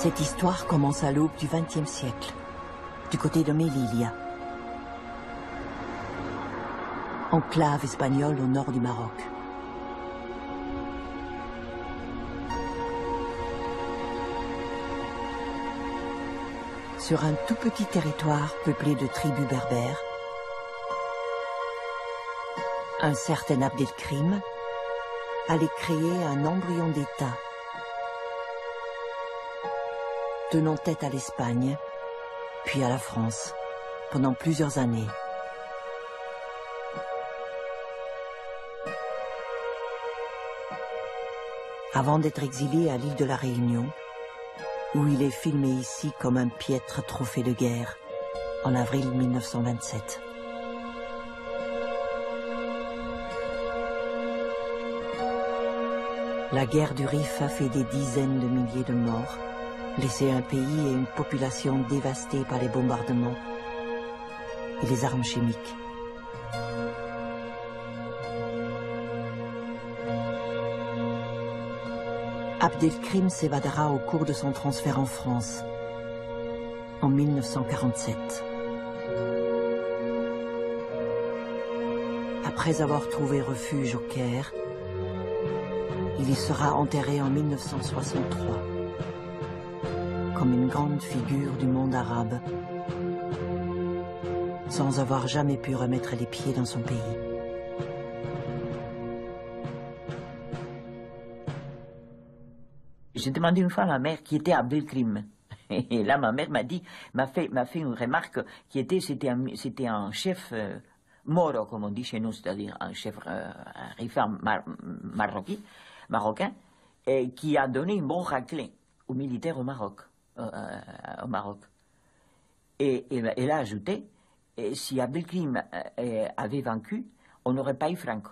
Cette histoire commence à l'aube du XXe siècle, du côté de Melilla, enclave espagnole au nord du Maroc. Sur un tout petit territoire peuplé de tribus berbères, un certain Abdelkrim allait créer un embryon d'État, tenant tête à l'Espagne, puis à la France, pendant plusieurs années. Avant d'être exilé à l'île de la Réunion, où il est filmé ici comme un piètre trophée de guerre, en avril 1927. La guerre du Rif a fait des dizaines de milliers de morts, laissé un pays et une population dévastés par les bombardements et les armes chimiques. Abdelkrim s'évadera au cours de son transfert en France, en 1947. Après avoir trouvé refuge au Caire, il y sera enterré en 1963, comme une grande figure du monde arabe, sans avoir jamais pu remettre les pieds dans son pays. J'ai demandé une fois à ma mère qui était Abdelkrim. Et là, ma mère m'a fait une remarque qui était, c'était un chef moro, comme on dit chez nous, c'est-à-dire un chef marocain, et qui a donné une bonne raclée aux militaires au Maroc. Et elle a ajouté, si Abdelkrim avait vaincu, on n'aurait pas eu Franco.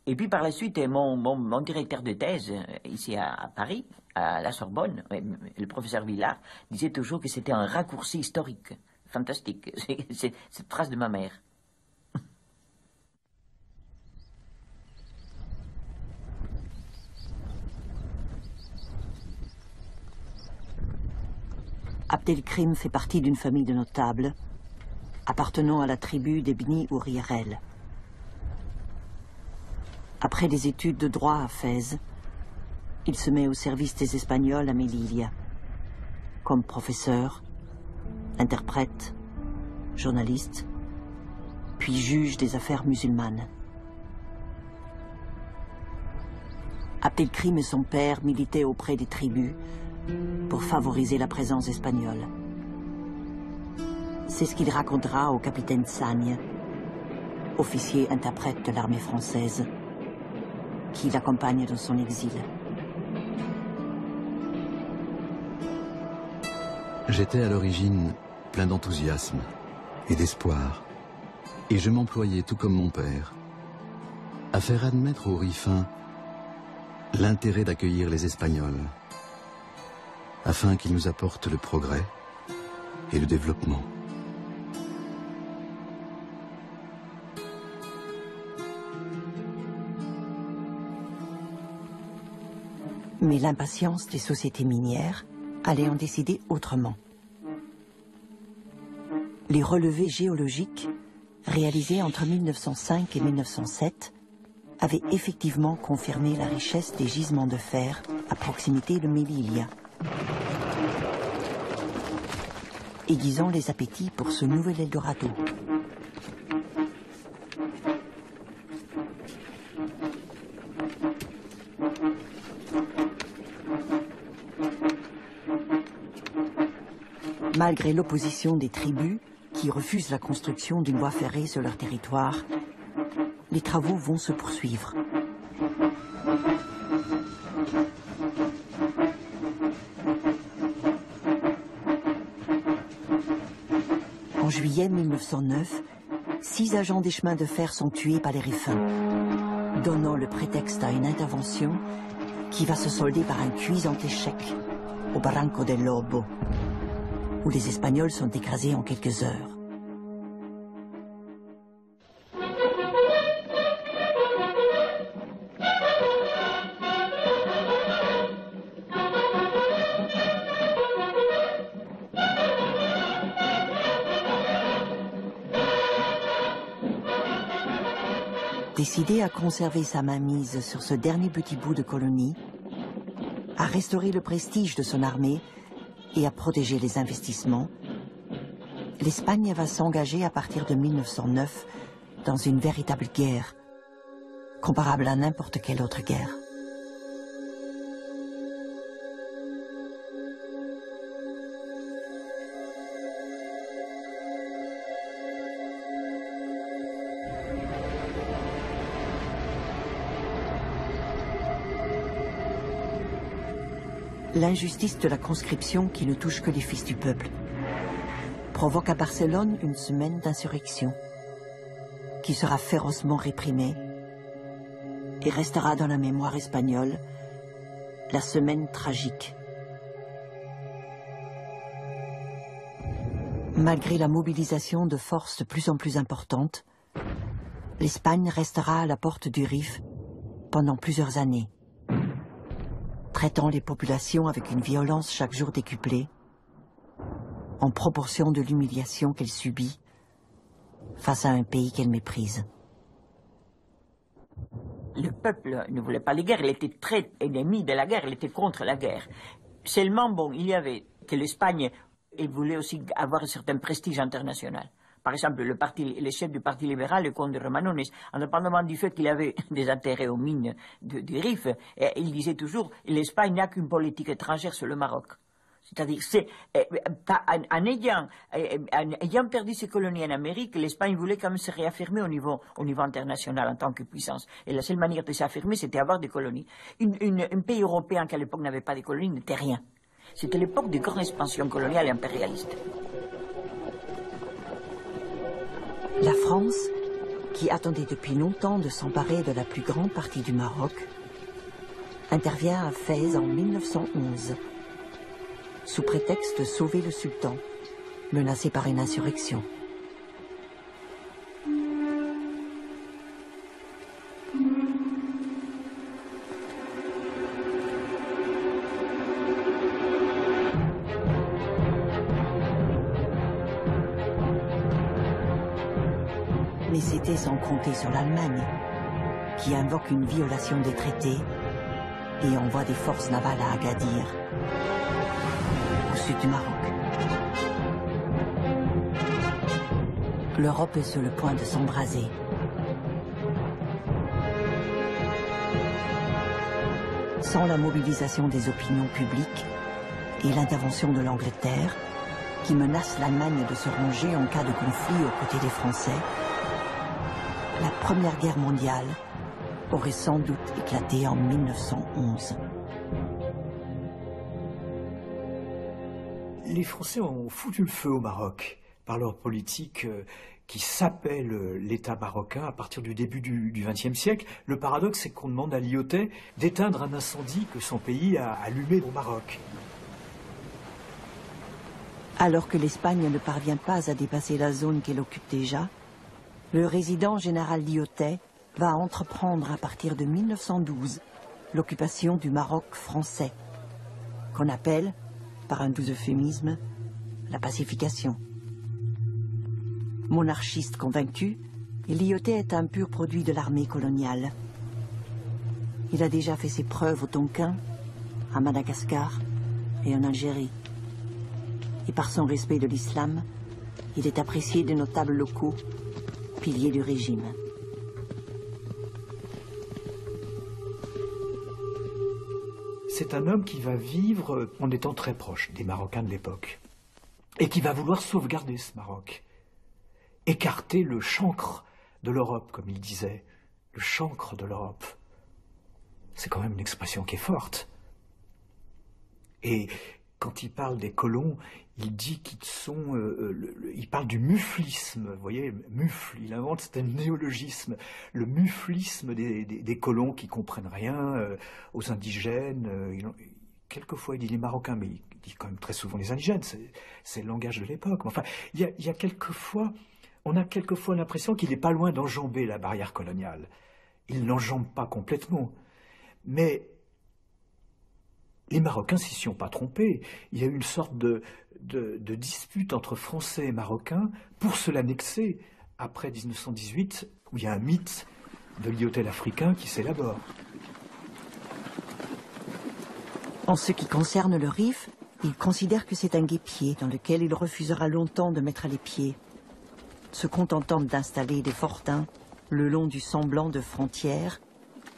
Et puis par la suite, mon directeur de thèse, ici à Paris, à la Sorbonne, le professeur Villard, disait toujours que c'était un raccourci historique. Fantastique. C'est cette phrase de ma mère. Abdelkrim fait partie d'une famille de notables, appartenant à la tribu des Bni Ouriarel. Après des études de droit à Fès, il se met au service des Espagnols à Melilla, comme professeur, interprète, journaliste, puis juge des affaires musulmanes. Abdelkrim et son père militaient auprès des tribus pour favoriser la présence espagnole. C'est ce qu'il racontera au capitaine Sagne, officier interprète de l'armée française, qui l'accompagne dans son exil. J'étais à l'origine plein d'enthousiasme et d'espoir, et je m'employais, tout comme mon père, à faire admettre aux Rifains l'intérêt d'accueillir les Espagnols, afin qu'ils nous apportent le progrès et le développement. Mais l'impatience des sociétés minières allait en décider autrement. Les relevés géologiques, réalisés entre 1905 et 1907, avaient effectivement confirmé la richesse des gisements de fer à proximité de Melilla, aiguisant les appétits pour ce nouvel Eldorado. Malgré l'opposition des tribus qui refusent la construction d'une voie ferrée sur leur territoire, les travaux vont se poursuivre. En juillet 1909, 6 agents des chemins de fer sont tués par les Rifains, donnant le prétexte à une intervention qui va se solder par un cuisant échec au Barranco del Lobo, où les Espagnols sont écrasés en quelques heures. Décidé à conserver sa mainmise sur ce dernier petit bout de colonie, à restaurer le prestige de son armée et à protéger les investissements, l'Espagne va s'engager à partir de 1909 dans une véritable guerre, comparable à n'importe quelle autre guerre. L'injustice de la conscription qui ne touche que les fils du peuple provoque à Barcelone une semaine d'insurrection qui sera férocement réprimée et restera dans la mémoire espagnole la semaine tragique. Malgré la mobilisation de forces de plus en plus importantes, l'Espagne restera à la porte du Rif pendant plusieurs années, traitant les populations avec une violence chaque jour décuplée, en proportion de l'humiliation qu'elle subit face à un pays qu'elle méprise. Le peuple ne voulait pas les guerres, il était très ennemi de la guerre, il était contre la guerre. Seulement, bon, il y avait que l'Espagne, elle voulait aussi avoir un certain prestige international. Par exemple, le chef du Parti libéral, le comte de Romanones, indépendamment du fait qu'il avait des intérêts aux mines du Rif, il disait toujours « l'Espagne n'a qu'une politique étrangère sur le Maroc ». C'est-à-dire, en ayant perdu ses colonies en Amérique, l'Espagne voulait quand même se réaffirmer au niveau international en tant que puissance. Et la seule manière de s'affirmer, c'était avoir des colonies. Un pays européen qui à l'époque n'avait pas de colonies n'était rien. C'était l'époque de grande expansion coloniale et impérialiste. La France, qui attendait depuis longtemps de s'emparer de la plus grande partie du Maroc, intervient à Fès en 1911, sous prétexte de sauver le sultan, menacé par une insurrection. Mais c'était sans compter sur l'Allemagne, qui invoque une violation des traités et envoie des forces navales à Agadir, au sud du Maroc. L'Europe est sur le point de s'embraser. Sans la mobilisation des opinions publiques et l'intervention de l'Angleterre, qui menace l'Allemagne de se ranger en cas de conflit aux côtés des Français, la Première Guerre mondiale aurait sans doute éclaté en 1911. Les Français ont foutu le feu au Maroc par leur politique qui s'appelle l'État marocain à partir du début du XXe siècle. Le paradoxe, c'est qu'on demande à Lyautey d'éteindre un incendie que son pays a allumé au Maroc. Alors que l'Espagne ne parvient pas à dépasser la zone qu'elle occupe déjà, le résident général Lyautey va entreprendre à partir de 1912 l'occupation du Maroc français, qu'on appelle, par un doux euphémisme, la pacification. Monarchiste convaincu, Lyautey est un pur produit de l'armée coloniale. Il a déjà fait ses preuves au Tonkin, à Madagascar et en Algérie. Et par son respect de l'islam, il est apprécié des notables locaux, piliers du régime. C'est un homme qui va vivre en étant très proche des Marocains de l'époque et qui va vouloir sauvegarder ce Maroc, écarter le chancre de l'Europe, comme il disait, le chancre de l'Europe. C'est quand même une expression qui est forte. Et quand il parle des colons, il dit qu'ils sont... il parle du muflisme, vous voyez, mufle, il invente, c'est un néologisme, le muflisme des colons qui comprennent rien aux indigènes. Quelquefois il dit les Marocains, mais il dit quand même très souvent les indigènes, c'est le langage de l'époque. Enfin, il y a quelquefois, on a quelquefois l'impression qu'il n'est pas loin d'enjamber la barrière coloniale. Il n'enjambe pas complètement, mais... Les Marocains s'y sont pas trompés. Il y a eu une sorte de dispute entre Français et Marocains pour se l'annexer après 1918, où il y a un mythe de l'hôtel africain qui s'élabore. En ce qui concerne le Rif, il considère que c'est un guêpier dans lequel il refusera longtemps de mettre les pieds, se contentant d'installer des fortins le long du semblant de frontière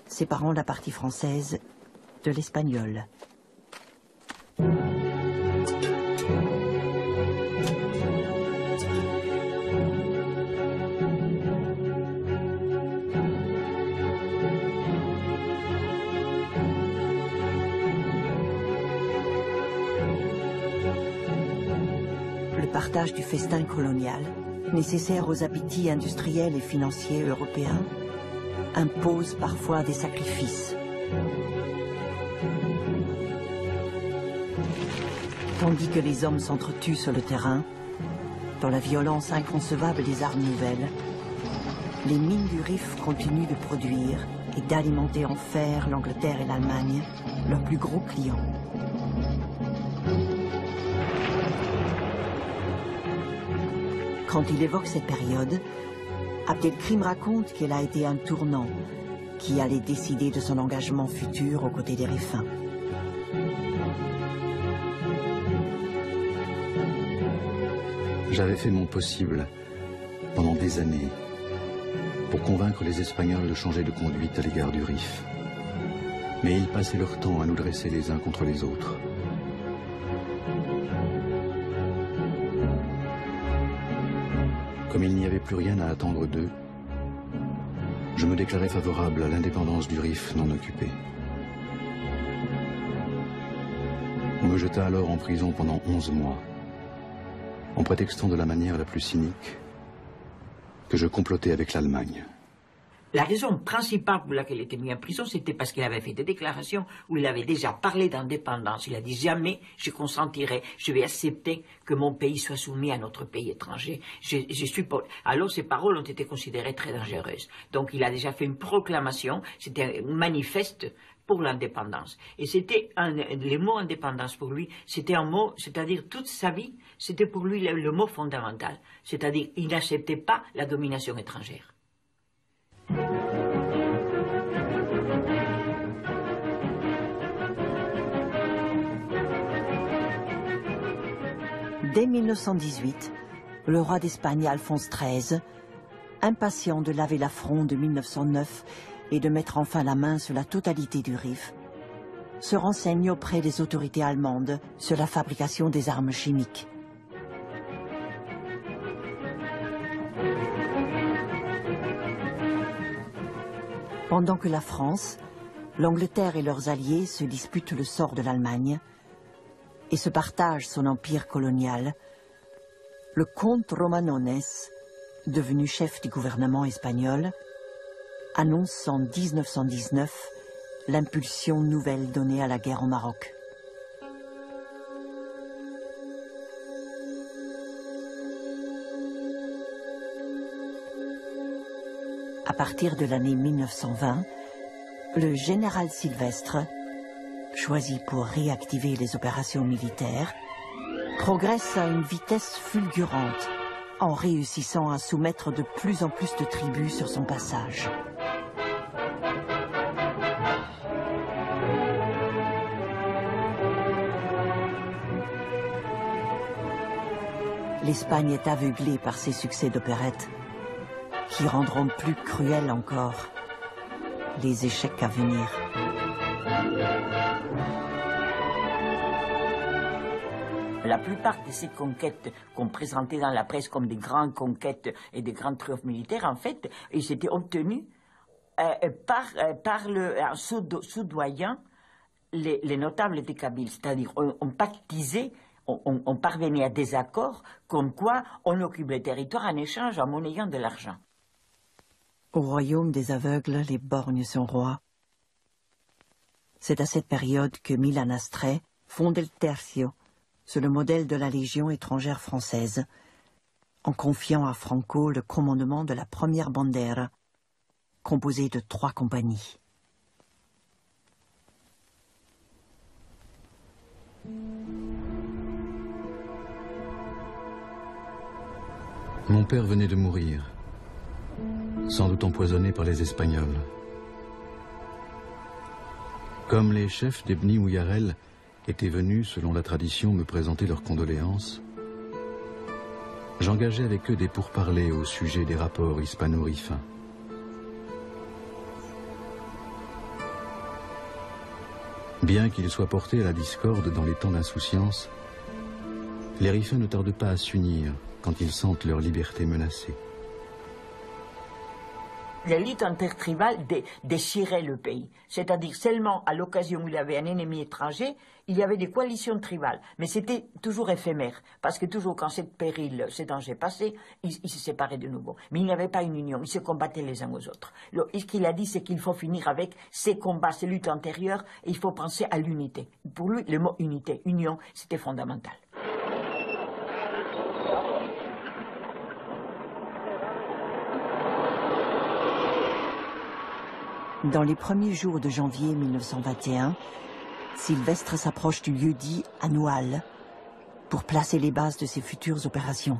séparant la partie française de l'espagnole. Le partage du festin colonial, nécessaire aux appétits industriels et financiers européens, impose parfois des sacrifices. Tandis que les hommes s'entretuent sur le terrain, dans la violence inconcevable des armes nouvelles, les mines du Rif continuent de produire et d'alimenter en fer l'Angleterre et l'Allemagne, leurs plus gros clients. Quand il évoque cette période, Abdelkrim raconte qu'elle a été un tournant qui allait décider de son engagement futur aux côtés des Rifains. J'avais fait mon possible pendant des années pour convaincre les Espagnols de changer de conduite à l'égard du Rif. Mais ils passaient leur temps à nous dresser les uns contre les autres. Comme il n'y avait plus rien à attendre d'eux, je me déclarais favorable à l'indépendance du Rif non occupé. On me jeta alors en prison pendant 11 mois, en prétextant de la manière la plus cynique que je complotais avec l'Allemagne. La raison principale pour laquelle il était mis en prison, c'était parce qu'il avait fait des déclarations où il avait déjà parlé d'indépendance. Il a dit jamais je consentirai, je vais accepter que mon pays soit soumis à notre pays étranger. Alors ces paroles ont été considérées très dangereuses. Donc il a déjà fait une proclamation, c'était un manifeste pour l'indépendance. Et c'était le mot indépendance pour lui, c'était un mot, c'est-à-dire toute sa vie, c'était pour lui le mot fondamental. C'est-à-dire il n'acceptait pas la domination étrangère. Dès 1918, le roi d'Espagne Alphonse XIII, impatient de laver l'affront de 1909 et de mettre enfin la main sur la totalité du Rif, se renseigne auprès des autorités allemandes sur la fabrication des armes chimiques. Pendant que la France, l'Angleterre et leurs alliés se disputent le sort de l'Allemagne et se partagent son empire colonial, le comte Romanones, devenu chef du gouvernement espagnol, annonce en 1919 l'impulsion nouvelle donnée à la guerre au Maroc. À partir de l'année 1920, le général Silvestre, choisi pour réactiver les opérations militaires, progresse à une vitesse fulgurante en réussissant à soumettre de plus en plus de tribus sur son passage. L'Espagne est aveuglée par ses succès d'opérette, qui rendront plus cruels encore les échecs à venir. La plupart de ces conquêtes qu'on présentait dans la presse comme des grandes conquêtes et des grands triomphes militaires, en fait, ils étaient obtenus par un soudoyant les notables des Kabyles. C'est-à-dire, on pactisait, on parvenait à des accords comme quoi on occupe le territoire en échange en monnayant de l'argent. Au royaume des aveugles, les borgnes sont rois. C'est à cette période que Milan Astrée fonde el Tercio, sur le modèle de la Légion étrangère française, en confiant à Franco le commandement de la première Bandera, composée de 3 compagnies. Mon père venait de mourir. sans doute empoisonnés par les Espagnols. Comme les chefs d'Ebni ou Yarel étaient venus, selon la tradition, me présenter leurs condoléances, j'engageai avec eux des pourparlers au sujet des rapports hispano-rifains. Bien qu'ils soient portés à la discorde dans les temps d'insouciance, les Rifains ne tardent pas à s'unir quand ils sentent leur liberté menacée. La lutte intertribale déchirait le pays. C'est-à-dire seulement à l'occasion où il y avait un ennemi étranger, il y avait des coalitions tribales. Mais c'était toujours éphémère, parce que toujours quand ce péril, ce danger passait, ils se séparaient de nouveau. Mais il n'y avait pas une union, ils se combattaient les uns aux autres. Ce qu'il a dit, c'est qu'il faut finir avec ces combats, ces luttes antérieures, et il faut penser à l'unité. Pour lui, le mot unité, union, c'était fondamental. Dans les premiers jours de janvier 1921, Sylvestre s'approche du lieu-dit Anoual pour placer les bases de ses futures opérations.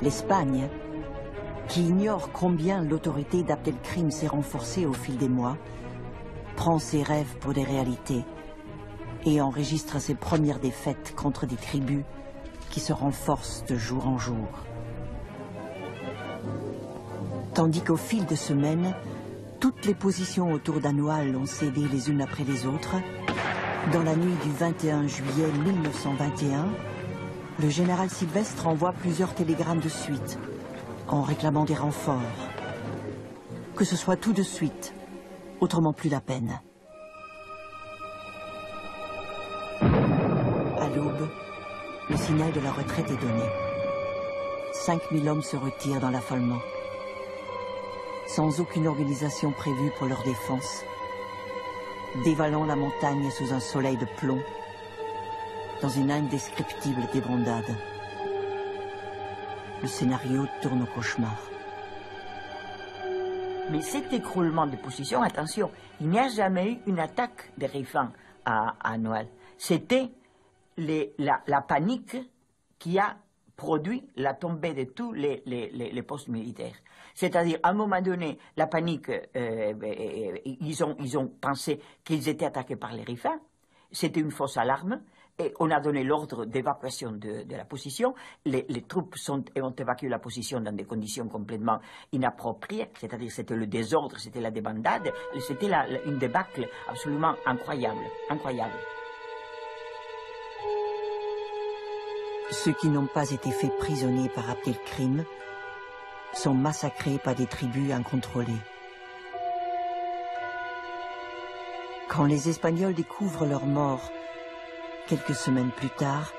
L'Espagne, qui ignore combien l'autorité d'Abdelkrim s'est renforcée au fil des mois, prend ses rêves pour des réalités et enregistre ses premières défaites contre des tribus qui se renforcent de jour en jour. Tandis qu'au fil de semaines, toutes les positions autour d'Anoual ont cédé les unes après les autres, dans la nuit du 21 juillet 1921, le général Sylvestre envoie plusieurs télégrammes de suite, en réclamant des renforts. Que ce soit tout de suite, autrement plus la peine. À l'aube, le signal de la retraite est donné. 5000 hommes se retirent dans l'affolement, sans aucune organisation prévue pour leur défense, dévalant la montagne sous un soleil de plomb, dans une indescriptible débandade. Le scénario tourne au cauchemar. Mais cet écroulement de position, attention, il n'y a jamais eu une attaque des Rifains à Noël. C'était la panique qui a produit la tombée de tous les postes militaires. C'est-à-dire, à un moment donné, la panique, ils ont pensé qu'ils étaient attaqués par les Rifains. C'était une fausse alarme. Et on a donné l'ordre d'évacuation de la position. Les troupes ont évacué la position dans des conditions complètement inappropriées, c'est-à-dire c'était le désordre, c'était la débandade, c'était une débâcle absolument incroyable, incroyable. Ceux qui n'ont pas été faits prisonniers par Abdelkrim sont massacrés par des tribus incontrôlées. Quand les Espagnols découvrent leurs morts, quelques semaines plus tard,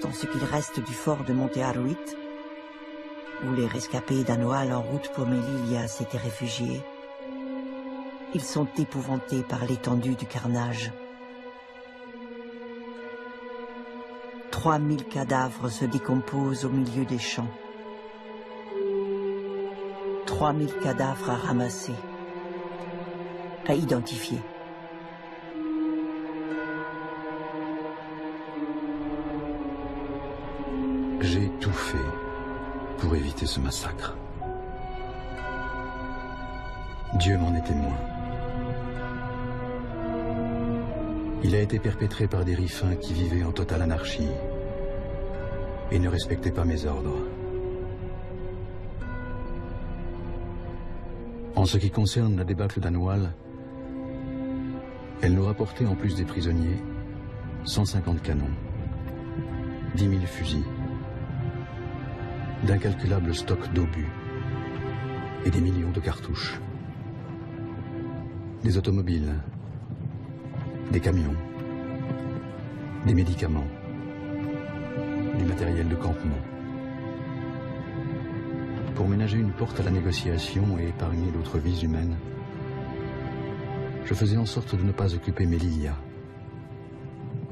dans ce qu'il reste du fort de Monte Arruit, où les rescapés d'Anoual en route pour Melilla s'étaient réfugiés, ils sont épouvantés par l'étendue du carnage. 3000 cadavres se décomposent au milieu des champs. 3000 cadavres à ramasser, à identifier. J'ai tout fait pour éviter ce massacre. Dieu m'en est témoin. Il a été perpétré par des Rifains qui vivaient en totale anarchie et ne respectaient pas mes ordres. En ce qui concerne la débâcle d'Anoual, elle nous rapportait en plus des prisonniers 150 canons, 10 000 fusils, d'incalculables stocks d'obus et des millions de cartouches, des automobiles, des camions, des médicaments, du matériel de campement. Pour ménager une porte à la négociation et épargner d'autres vies humaines, je faisais en sorte de ne pas occuper Melilla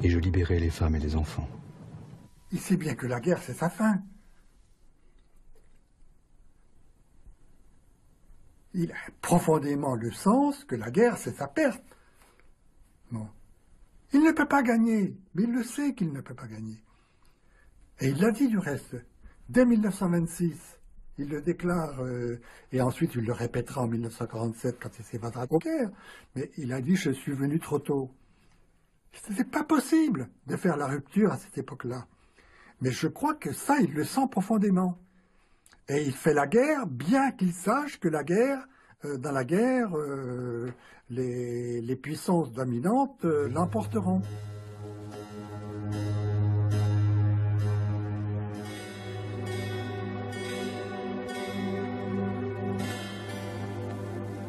et je libérais les femmes et les enfants. Il sait bien que la guerre, c'est sa fin. il a profondément le sens que la guerre, c'est sa perte. Bon. Il ne peut pas gagner, mais il le sait qu'il ne peut pas gagner. Et il l'a dit du reste. Dès 1926, il le déclare, et ensuite il le répétera en 1947 quand il s'évadera de guerre, mais il a dit « je suis venu trop tôt ». Ce n'est pas possible de faire la rupture à cette époque-là. Mais je crois que ça, il le sent profondément. Et il fait la guerre, bien qu'il sache que la guerre, dans la guerre, les puissances dominantes l'emporteront.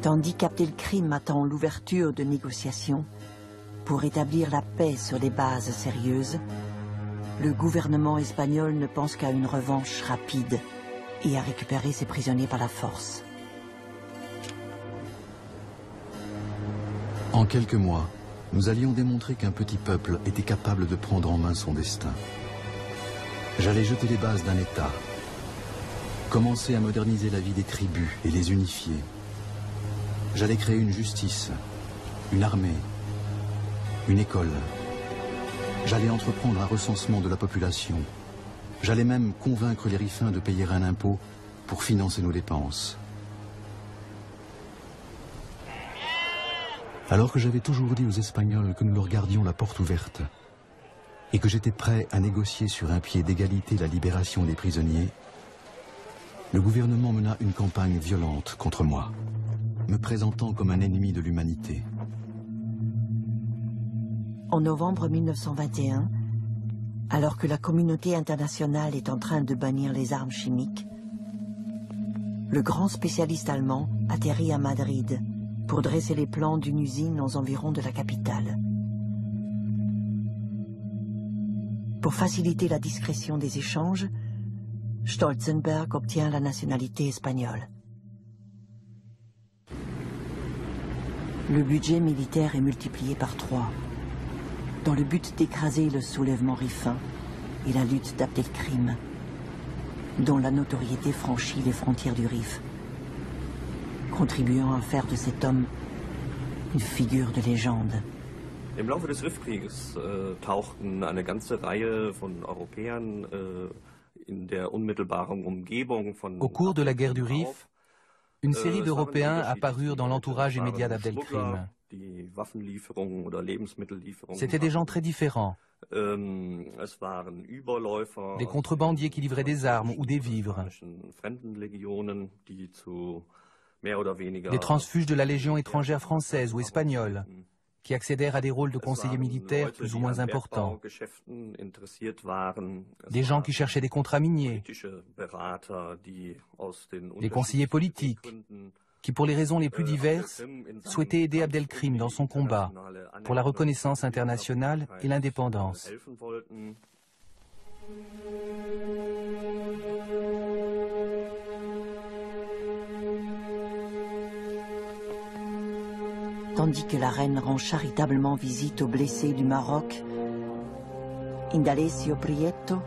Tandis qu'Abdelkrim attend l'ouverture de négociations pour établir la paix sur des bases sérieuses, le gouvernement espagnol ne pense qu'à une revanche rapide et à récupérer ses prisonniers par la force. En quelques mois, nous allions démontrer qu'un petit peuple était capable de prendre en main son destin. J'allais jeter les bases d'un État, commencer à moderniser la vie des tribus et les unifier. J'allais créer une justice, une armée, une école. J'allais entreprendre un recensement de la population. J'allais même convaincre les Rifins de payer un impôt pour financer nos dépenses. Alors que j'avais toujours dit aux Espagnols que nous leur gardions la porte ouverte et que j'étais prêt à négocier sur un pied d'égalité la libération des prisonniers, le gouvernement mena une campagne violente contre moi, me présentant comme un ennemi de l'humanité. En novembre 1921, alors que la communauté internationale est en train de bannir les armes chimiques, le grand spécialiste allemand atterrit à Madrid pour dresser les plans d'une usine aux environs de la capitale. Pour faciliter la discrétion des échanges, Stolzenberg obtient la nationalité espagnole. Le budget militaire est multiplié par 3, dans le but d'écraser le soulèvement rifin et la lutte d'Abdelkrim, dont la notoriété franchit les frontières du Rif, contribuant à faire de cet homme une figure de légende. Im Laufe des Rifkrieges tauchten eine ganze Reihe von Europäern in der unmittelbaren Umgebung von... Au cours de la guerre du Rif, une série d'Européens apparurent dans l'entourage immédiat d'Abdelkrim. C'étaient des gens très différents. Des contrebandiers qui livraient des armes ou des vivres. Des transfuges de la Légion étrangère française ou espagnole, qui accédèrent à des rôles de conseillers militaires plus ou moins importants. Des gens qui cherchaient des contrats miniers. Des conseillers politiques, qui pour les raisons les plus diverses, souhaitaient aider Abdelkrim dans son combat pour la reconnaissance internationale et l'indépendance. Tandis que la reine rend charitablement visite aux blessés du Maroc, Indalecio Prieto,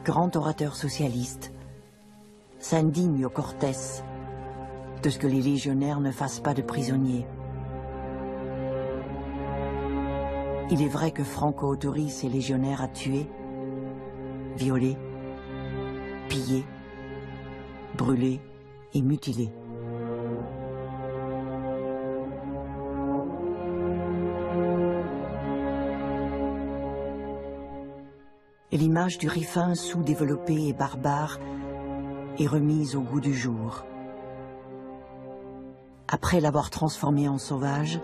grand orateur socialiste, s'indigne au Cortés de ce que les légionnaires ne fassent pas de prisonniers. Il est vrai que Franco autorise ses légionnaires à tuer, violer, piller, brûler et mutiler. Et l'image du Rifin sous-développé et barbare est remise au goût du jour. Après l'avoir transformé en sauvage,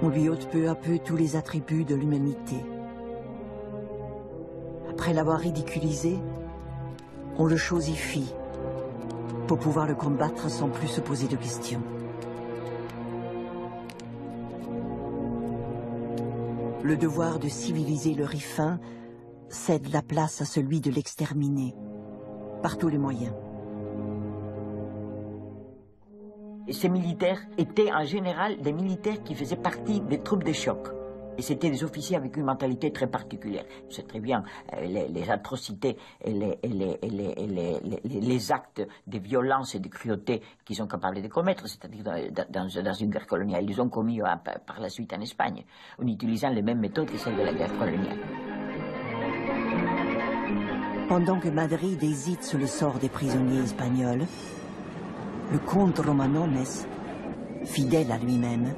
on lui ôte peu à peu tous les attributs de l'humanité. Après l'avoir ridiculisé, on le chosifie pour pouvoir le combattre sans plus se poser de questions. Le devoir de civiliser le Rifin cède la place à celui de l'exterminer, par tous les moyens. Et ces militaires étaient en général des militaires qui faisaient partie des troupes de choc. Et c'était des officiers avec une mentalité très particulière. C'est très bien les atrocités et les actes de violence et de cruauté qu'ils sont capables de commettre, c'est-à-dire dans une guerre coloniale. Ils les ont commis par la suite en Espagne, en utilisant les mêmes méthodes que celles de la guerre coloniale. Pendant que Madrid hésite sur le sort des prisonniers espagnols, le comte Romanones, fidèle à lui-même,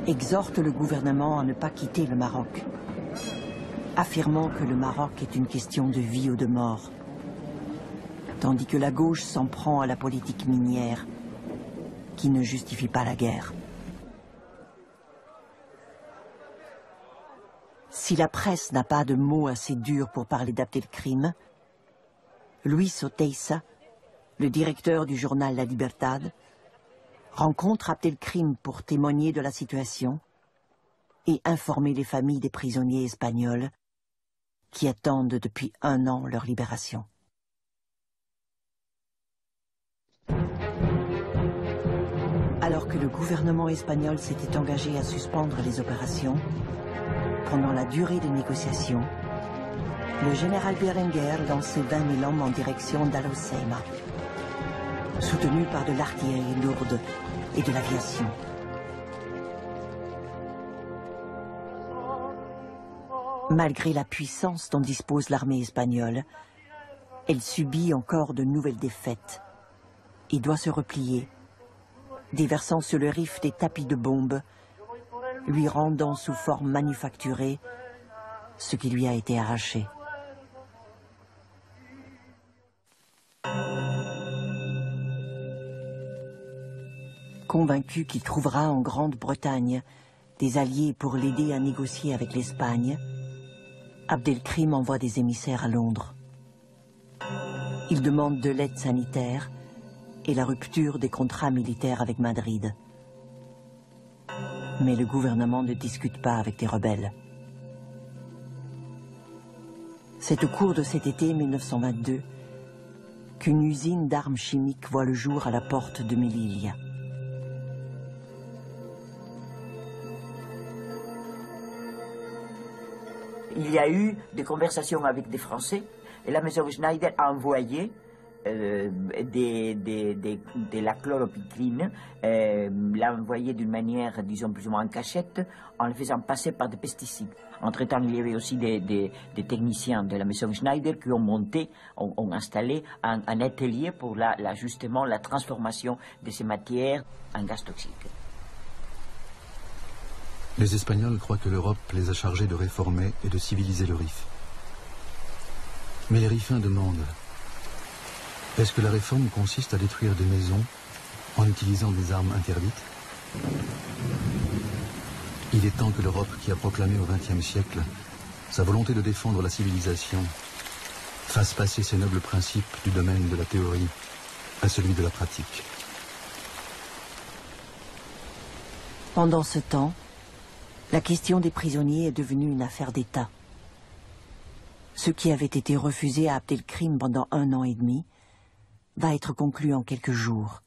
exhorte le gouvernement à ne pas quitter le Maroc, affirmant que le Maroc est une question de vie ou de mort, tandis que la gauche s'en prend à la politique minière, qui ne justifie pas la guerre. Si la presse n'a pas de mots assez durs pour parler d'Abdelkrim, Luis Oteiza, le directeur du journal La Libertad, rencontre Abdelkrim pour témoigner de la situation et informer les familles des prisonniers espagnols qui attendent depuis 1 an leur libération. Alors que le gouvernement espagnol s'était engagé à suspendre les opérations, pendant la durée des négociations, le général Berenguer lançait 20 000 hommes en direction d'Al-Hoceima, soutenu par de l'artillerie lourde et de l'aviation. Malgré la puissance dont dispose l'armée espagnole, elle subit encore de nouvelles défaites et doit se replier, déversant sur le Rif des tapis de bombes, lui rendant sous forme manufacturée ce qui lui a été arraché. Convaincu qu'il trouvera en Grande-Bretagne des alliés pour l'aider à négocier avec l'Espagne, Abdelkrim envoie des émissaires à Londres. Il demande de l'aide sanitaire et la rupture des contrats militaires avec Madrid. Mais le gouvernement ne discute pas avec les rebelles. C'est au cours de cet été 1922 qu'une usine d'armes chimiques voit le jour à la porte de Melilla. Il y a eu des conversations avec des Français et la maison Schneider a envoyé de la chloropicline, l'a envoyé d'une manière, disons, plus ou moins en cachette, en le faisant passer par des pesticides. Entre-temps, il y avait aussi des techniciens de la maison Schneider qui ont monté, ont installé un atelier pour justement la transformation de ces matières en gaz toxiques. Les Espagnols croient que l'Europe les a chargés de réformer et de civiliser le Rif. Mais les Rifins demandent: est-ce que la réforme consiste à détruire des maisons en utilisant des armes interdites? Il est temps que l'Europe, qui a proclamé au XXe siècle sa volonté de défendre la civilisation, fasse passer ses nobles principes du domaine de la théorie à celui de la pratique. Pendant ce temps, la question des prisonniers est devenue une affaire d'État. Ce qui avait été refusé à Abdelkrim pendant 1 an et demi va être conclu en quelques jours.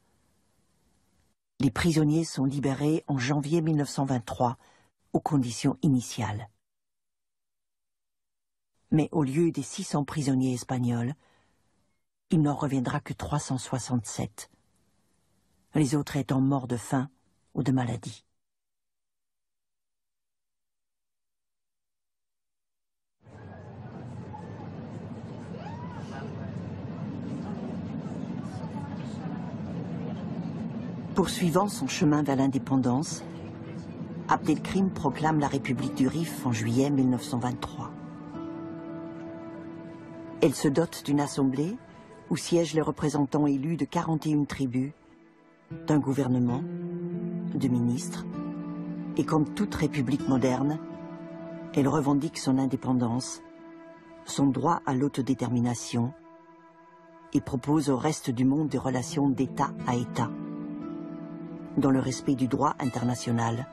Les prisonniers sont libérés en janvier 1923, aux conditions initiales. Mais au lieu des 600 prisonniers espagnols, il n'en reviendra que 367, les autres étant morts de faim ou de maladie. Poursuivant son chemin vers l'indépendance, Abdelkrim proclame la République du Rif en juillet 1923. Elle se dote d'une assemblée où siègent les représentants élus de 41 tribus, d'un gouvernement, de ministres, et comme toute république moderne, elle revendique son indépendance, son droit à l'autodétermination, et propose au reste du monde des relations d'État à État, dans le respect du droit international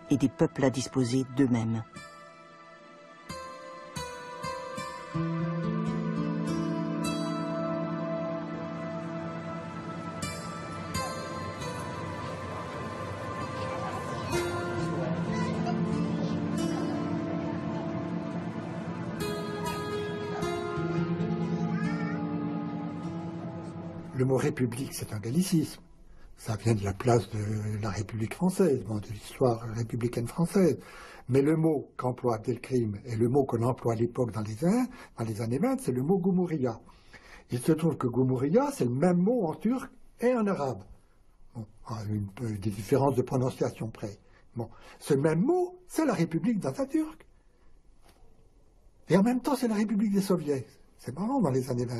et des peuples à disposer d'eux-mêmes. le mot république, c'est un gallicisme. Ça vient de la place de la République française, bon, de l'histoire républicaine française. Mais le mot qu'emploie Abdelkrim et le mot qu'on emploie à l'époque dans les années 20, c'est le mot Gumuriya. Il se trouve que Gumuriya, c'est le même mot en turc et en arabe. Bon, des différences de prononciation près. Bon, ce même mot, c'est la République d'Atatürk. Et en même temps, c'est la République des Soviets. C'est marrant dans les années 20.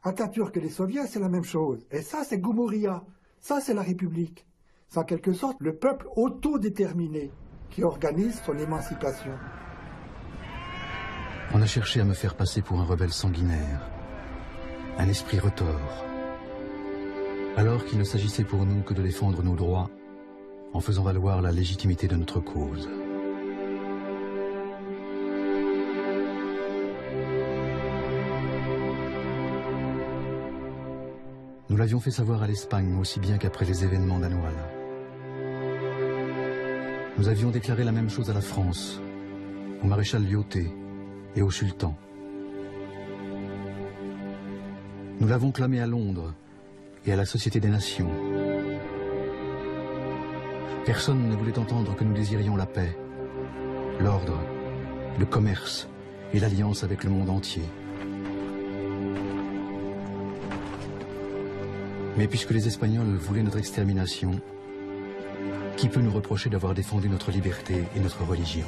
Atatürk et les Soviets, c'est la même chose. Et ça, c'est Gumuriya. Ça, c'est la République. C'est en quelque sorte le peuple autodéterminé qui organise son émancipation. On a cherché à me faire passer pour un rebelle sanguinaire, un esprit retors, alors qu'il ne s'agissait pour nous que de défendre nos droits en faisant valoir la légitimité de notre cause. Nous l'avions fait savoir à l'Espagne aussi bien qu'après les événements d'Anoual. Nous avions déclaré la même chose à la France, au maréchal Lyautey et au sultan. Nous l'avons clamé à Londres et à la Société des Nations. Personne ne voulait entendre que nous désirions la paix, l'ordre, le commerce et l'alliance avec le monde entier. Mais puisque les Espagnols voulaient notre extermination, qui peut nous reprocher d'avoir défendu notre liberté et notre religion?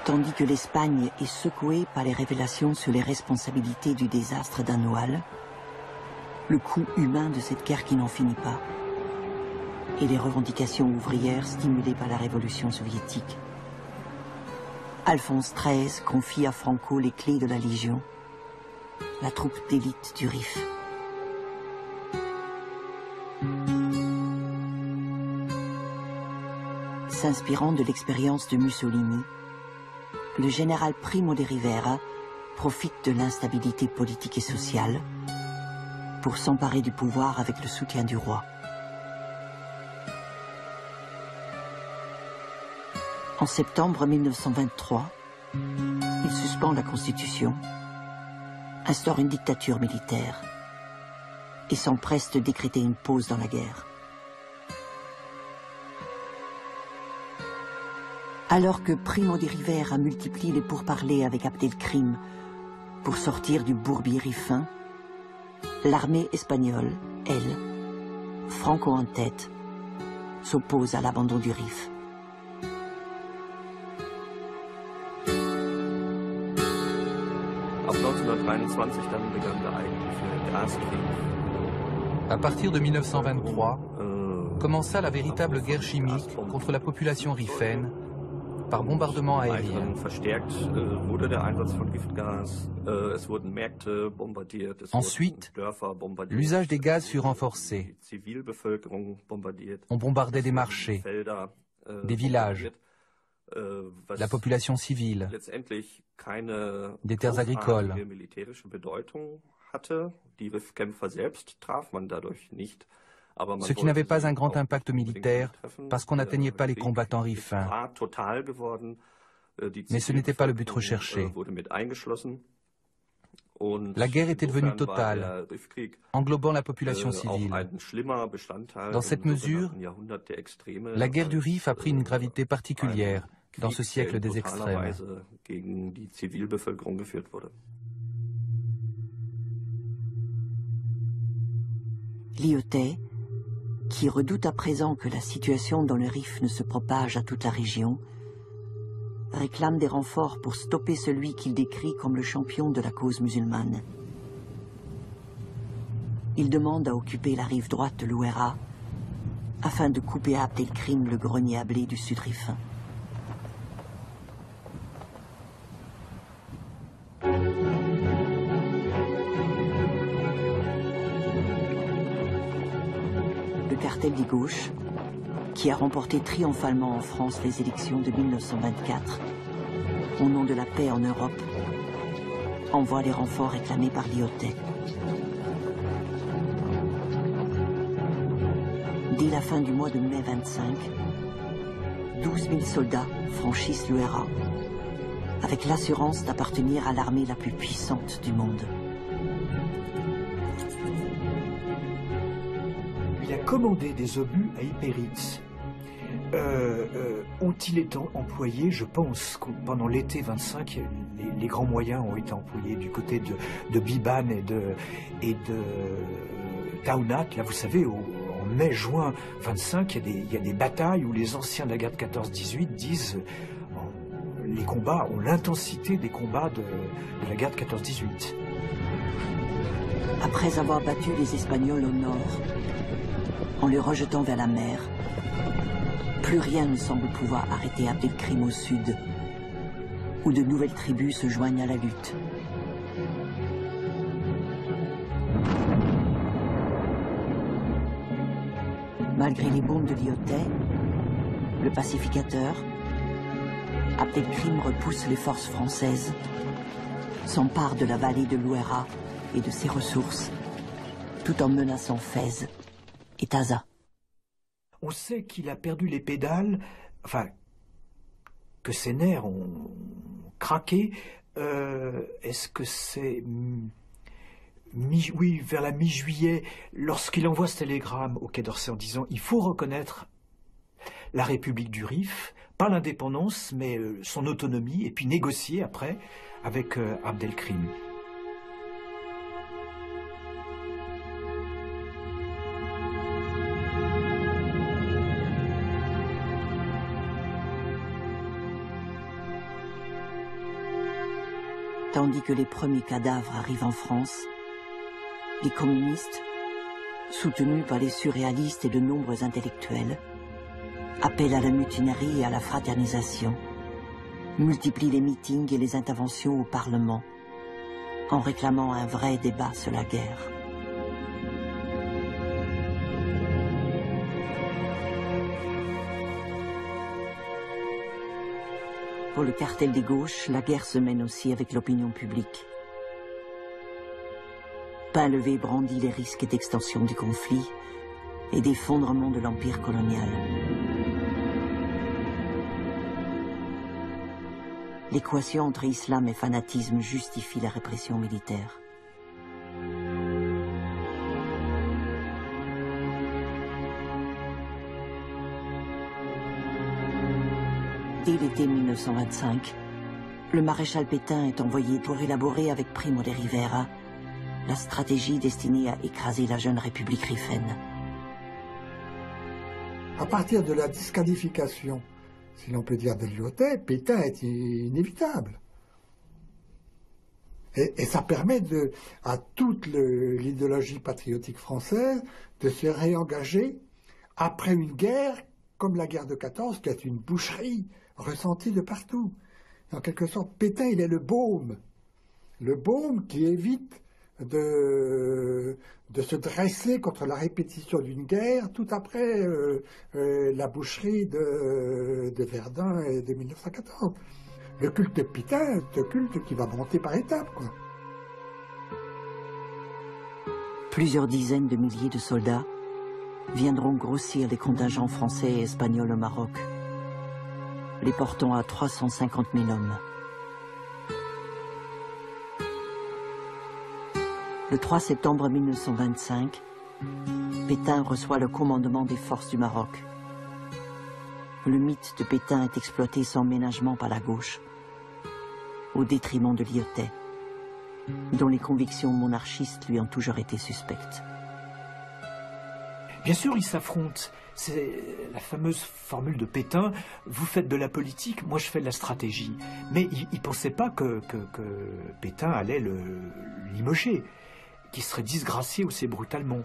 Tandis que l'Espagne est secouée par les révélations sur les responsabilités du désastre d'Anoual, le coût humain de cette guerre qui n'en finit pas, et les revendications ouvrières stimulées par la révolution soviétique, Alphonse XIII confie à Franco les clés de la Légion, la troupe d'élite du Rif. S'inspirant de l'expérience de Mussolini, le général Primo de Rivera profite de l'instabilité politique et sociale pour s'emparer du pouvoir avec le soutien du roi. En septembre 1923, il suspend la Constitution, instaure une dictature militaire et s'empresse de décréter une pause dans la guerre. Alors que Primo de Rivera multiplie les pourparlers avec Abdelkrim pour sortir du bourbier rifin, l'armée espagnole, elle, Franco en tête, s'oppose à l'abandon du Rif. À partir de 1923, commença la véritable guerre chimique contre la population rifaine par bombardement aérien. Ensuite, l'usage des gaz fut renforcé. On bombardait des marchés, des villages, la population civile, des terres agricoles. Ce qui n'avait pas un grand impact militaire parce qu'on n'atteignait pas les combattants rifins. Mais ce n'était pas le but recherché. La guerre était devenue totale, englobant la population civile. Dans cette mesure, la guerre du Rif a pris une gravité particulière dans ce siècle des extrêmes. Lyautey, qui redoute à présent que la situation dans le Rif ne se propage à toute la région, réclame des renforts pour stopper celui qu'il décrit comme le champion de la cause musulmane. Il demande à occuper la rive droite de l'Ouéra afin de couper à Abdelkrim le grenier à blé du sud rifin. Le cartel des gauches, qui a remporté triomphalement en France les élections de 1924, au nom de la paix en Europe, envoie les renforts réclamés par Lyautey. Dès la fin du mois de mai 25, 12 000 soldats franchissent l'Ouéra avec l'assurance d'appartenir à l'armée la plus puissante du monde. Il a commandé des obus à Hypérite. Ont-ils été employés? Je pense que pendant l'été 25, les grands moyens ont été employés du côté de Biban et de Taounat. Là, vous savez, en mai-juin 25, il y a des batailles où les anciens de la guerre de 14-18 disent les combats ont l'intensité des combats de la guerre de 14-18. Après avoir battu les Espagnols au nord, en les rejetant vers la mer, plus rien ne semble pouvoir arrêter Abdelkrim au sud, où de nouvelles tribus se joignent à la lutte. Malgré les bombes de Lyautey, le pacificateur, Abdelkrim repousse les forces françaises, s'empare de la vallée de l'Ouéra et de ses ressources, tout en menaçant Fès et Taza. On sait qu'il a perdu les pédales, enfin, que ses nerfs ont craqué. Est-ce que c'est... Oui, vers la mi-juillet, lorsqu'il envoie ce télégramme au Quai d'Orsay en disant « Il faut reconnaître la République du Rif, pas l'indépendance, mais son autonomie, et puis négocier après avec Abdelkrim ». Tandis que les premiers cadavres arrivent en France, les communistes, soutenus par les surréalistes et de nombreux intellectuels, appellent à la mutinerie et à la fraternisation, multiplient les meetings et les interventions au Parlement, en réclamant un vrai débat sur la guerre. Pour le cartel des gauches, la guerre se mène aussi avec l'opinion publique. Painlevé brandit les risques d'extension du conflit et d'effondrement de l'empire colonial. L'équation entre islam et fanatisme justifie la répression militaire. Dès l'été 1925, le maréchal Pétain est envoyé pour élaborer avec Primo de Rivera la stratégie destinée à écraser la jeune République riffaine. À partir de la disqualification, si l'on peut dire, de Lyautey, Pétain est inévitable. Et ça permet à toute l'idéologie patriotique française de se réengager après une guerre comme la guerre de 14, qui est une boucherie ressentie de partout. En quelque sorte, Pétain, il est le baume qui évite de se dresser contre la répétition d'une guerre tout après la boucherie de Verdun et de 1914. Le culte de Pétain, c'est un culte qui va monter par étapes, quoi. Plusieurs dizaines de milliers de soldats viendront grossir les contingents français et espagnols au Maroc, les portant à 350 000 hommes. Le 3 septembre 1925, Pétain reçoit le commandement des forces du Maroc. Le mythe de Pétain est exploité sans ménagement par la gauche, au détriment de Lyautey, dont les convictions monarchistes lui ont toujours été suspectes. Bien sûr, ils s'affrontent. C'est la fameuse formule de Pétain, vous faites de la politique, moi je fais de la stratégie. Mais il ne pensait pas que Pétain allait le limoger, qu'il serait disgracié aussi brutalement.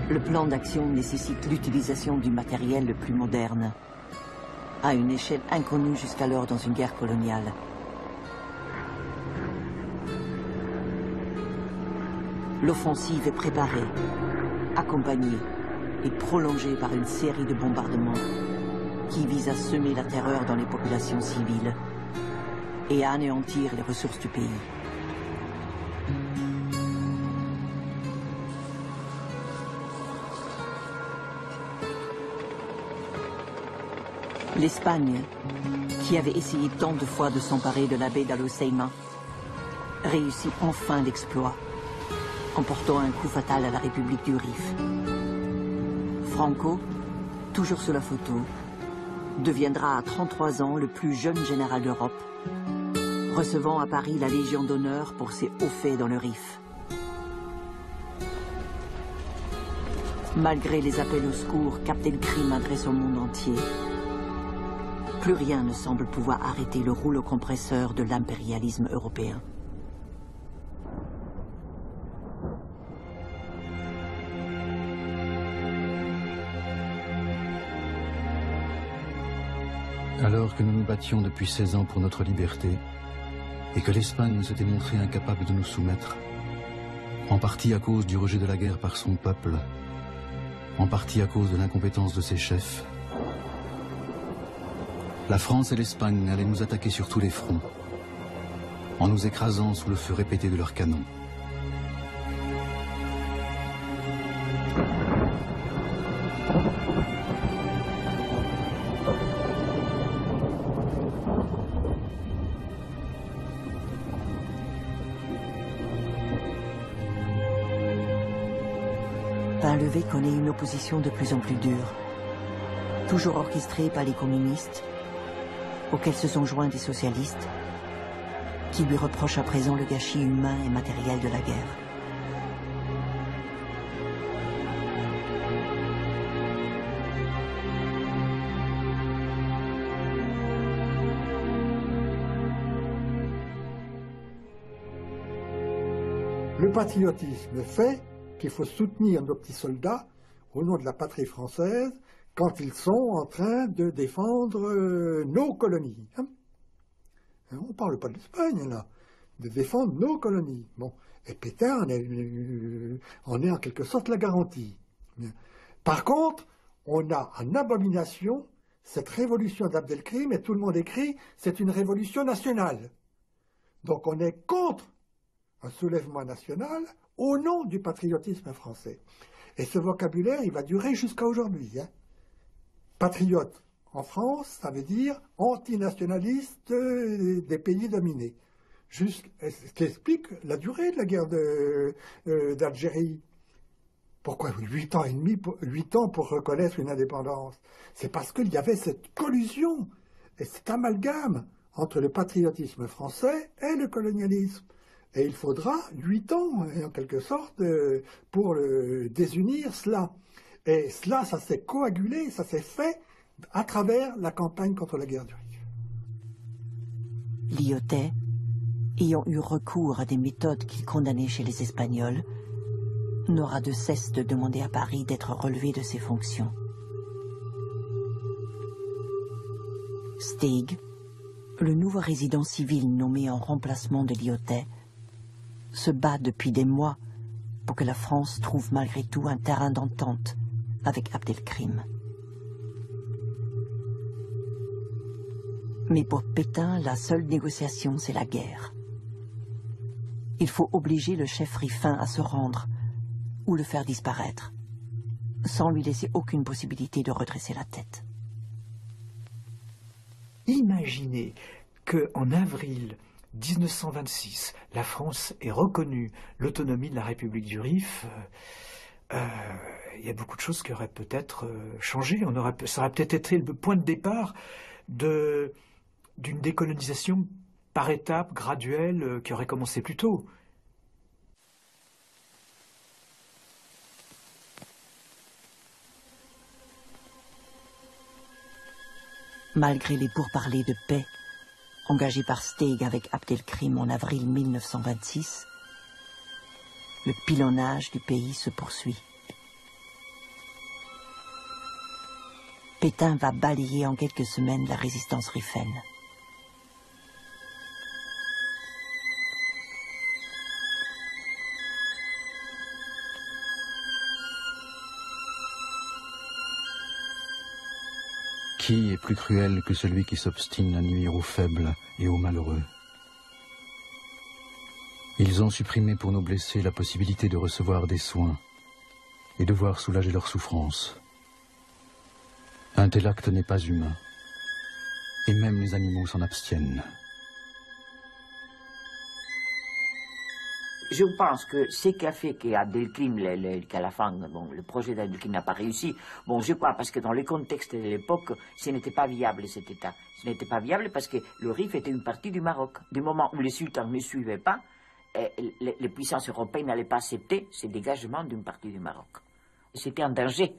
Le plan d'action nécessite l'utilisation du matériel le plus moderne, à une échelle inconnue jusqu'alors dans une guerre coloniale. L'offensive est préparée, accompagnée et prolongée par une série de bombardements qui visent à semer la terreur dans les populations civiles et à anéantir les ressources du pays. L'Espagne, qui avait essayé tant de fois de s'emparer de la baie d'Aloceima, réussit enfin l'exploit, en portant un coup fatal à la République du Rif. Franco, toujours sous la photo, deviendra à 33 ans le plus jeune général d'Europe, recevant à Paris la Légion d'honneur pour ses hauts faits dans le Rif. Malgré les appels au secours qu'Abdelkrim adresse au monde entier, plus rien ne semble pouvoir arrêter le rouleau compresseur de l'impérialisme européen. Alors que nous nous battions depuis 16 ans pour notre liberté, et que l'Espagne s'était montrée incapable de nous soumettre, en partie à cause du rejet de la guerre par son peuple, en partie à cause de l'incompétence de ses chefs, la France et l'Espagne allaient nous attaquer sur tous les fronts, en nous écrasant sous le feu répété de leurs canons. Painlevé connaît une opposition de plus en plus dure, toujours orchestrée par les communistes, auxquels se sont joints des socialistes, qui lui reprochent à présent le gâchis humain et matériel de la guerre. Le patriotisme fait qu'il faut soutenir nos petits soldats au nom de la patrie française quand ils sont en train de défendre nos colonies. Hein? On ne parle pas de l'Espagne, là, de défendre nos colonies. Bon. Et Pétain en est en quelque sorte la garantie. Par contre, on a en abomination cette révolution d'Abdelkrim, et tout le monde écrit, c'est une révolution nationale. Donc on est contre un soulèvement national au nom du patriotisme français. Et ce vocabulaire, il va durer jusqu'à aujourd'hui. Hein. Patriote en France, ça veut dire antinationaliste des pays dominés. Ce qui explique la durée de la guerre d'Algérie. Pourquoi 8 ans et demi, 8 ans pour reconnaître une indépendance? C'est parce qu'il y avait cette collusion et cet amalgame entre le patriotisme français et le colonialisme. Et il faudra 8 ans, en quelque sorte, pour désunir cela. Et cela, ça s'est coagulé, ça s'est fait à travers la campagne contre la guerre du Rif. Lyautey, ayant eu recours à des méthodes qu'il condamnait chez les Espagnols, n'aura de cesse de demander à Paris d'être relevé de ses fonctions. Steig, le nouveau résident civil nommé en remplacement de Lyautey, se bat depuis des mois pour que la France trouve malgré tout un terrain d'entente avec Abdelkrim. Mais pour Pétain, la seule négociation, c'est la guerre. Il faut obliger le chef rifin à se rendre ou le faire disparaître, sans lui laisser aucune possibilité de redresser la tête. Imaginez qu'en avril 1926, la France ait reconnu l'autonomie de la République du Rif. Il y a beaucoup de choses qui auraient peut-être changé. Ça aurait peut-être été le point de départ d'une décolonisation par étapes, graduelle, qui aurait commencé plus tôt. Malgré les pourparlers de paix engagés par Steig avec Abdelkrim en avril 1926, le pilonnage du pays se poursuit. Pétain va balayer en quelques semaines la résistance rifaine. Qui est plus cruel que celui qui s'obstine à nuire aux faibles et aux malheureux? Ils ont supprimé pour nos blessés la possibilité de recevoir des soins et de voir soulager leurs souffrances. Un tel acte n'est pas humain. Et même les animaux s'en abstiennent. Je pense que ce qui a fait qu'Abdelkrim, qu'à la fin, bon, le projet d'Abdelkrim n'a pas réussi, bon, je crois parce que dans le contexte de l'époque, ce n'était pas viable cet État. Ce n'était pas viable parce que le Rif était une partie du Maroc. Du moment où les sultans ne suivaient pas, les puissances européennes n'allaient pas accepter ce dégagement d'une partie du Maroc. C'était un danger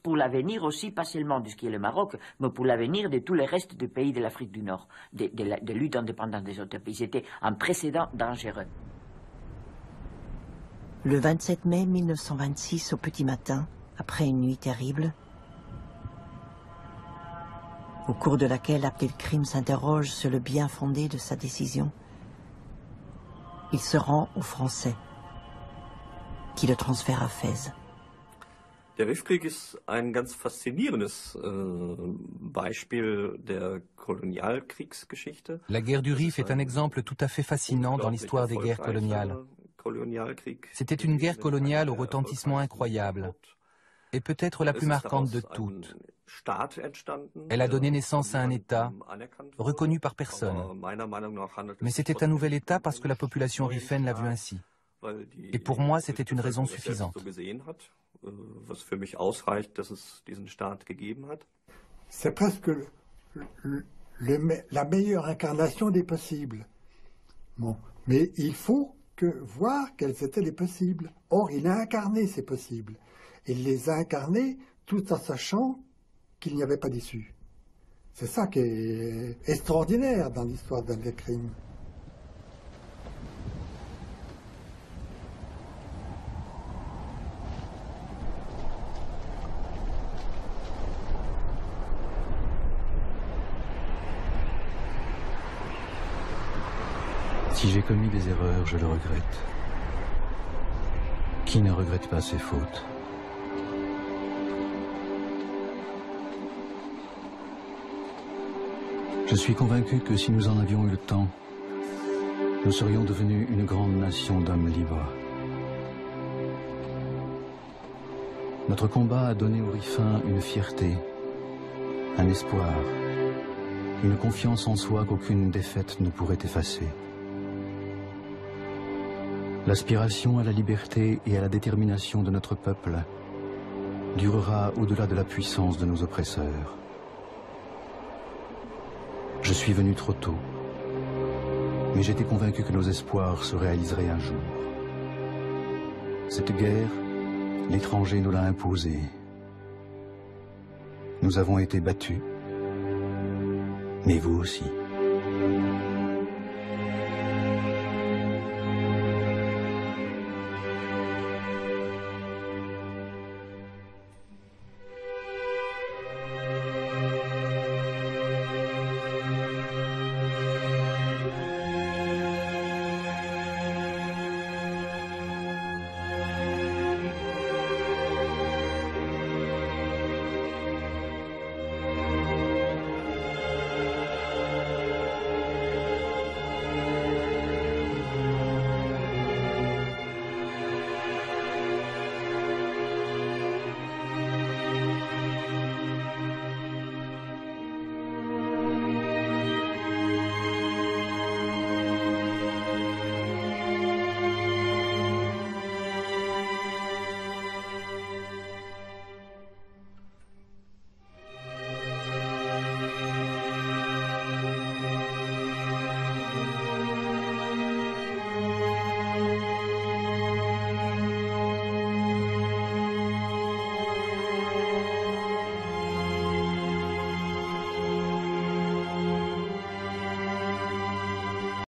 pour l'avenir aussi, pas seulement de ce qui est le Maroc, mais pour l'avenir de tous les restes des pays de l'Afrique du Nord, de lutte indépendante des autres pays. C'était un précédent dangereux. Le 27 mai 1926, au petit matin, après une nuit terrible, au cours de laquelle Abdelkrim s'interroge sur le bien fondé de sa décision, il se rend aux Français, qui le transfèrent à Fès. Der Rifkrieg ist ein ganz faszinierendes Beispiel der Kolonialkriegsgeschichte. La guerre du Rif est un exemple tout à fait fascinant dans l'histoire des guerres coloniales. C'était une guerre coloniale au retentissement incroyable, et peut-être la plus marquante de toutes. Elle a donné naissance à un État reconnu par personne. Mais c'était un nouvel État parce que la population rifaine l'a vu ainsi. Et pour moi, c'était une raison suffisante. C'est presque la meilleure incarnation des possibles. Bon. Mais il faut voir quels étaient les possibles. Or, il a incarné ces possibles. Il les a incarnés tout en sachant qu'il n'y avait pas d'issue. C'est ça qui est extraordinaire dans l'histoire d'Abdelkrim. Si j'ai commis des erreurs, je le regrette. Qui ne regrette pas ses fautes? Je suis convaincu que si nous en avions eu le temps, nous serions devenus une grande nation d'hommes libres. Notre combat a donné aux Rifins une fierté, un espoir, une confiance en soi qu'aucune défaite ne pourrait effacer. L'aspiration à la liberté et à la détermination de notre peuple durera au-delà de la puissance de nos oppresseurs. Je suis venu trop tôt, mais j'étais convaincu que nos espoirs se réaliseraient un jour. Cette guerre, l'étranger nous l'a imposée. Nous avons été battus, mais vous aussi.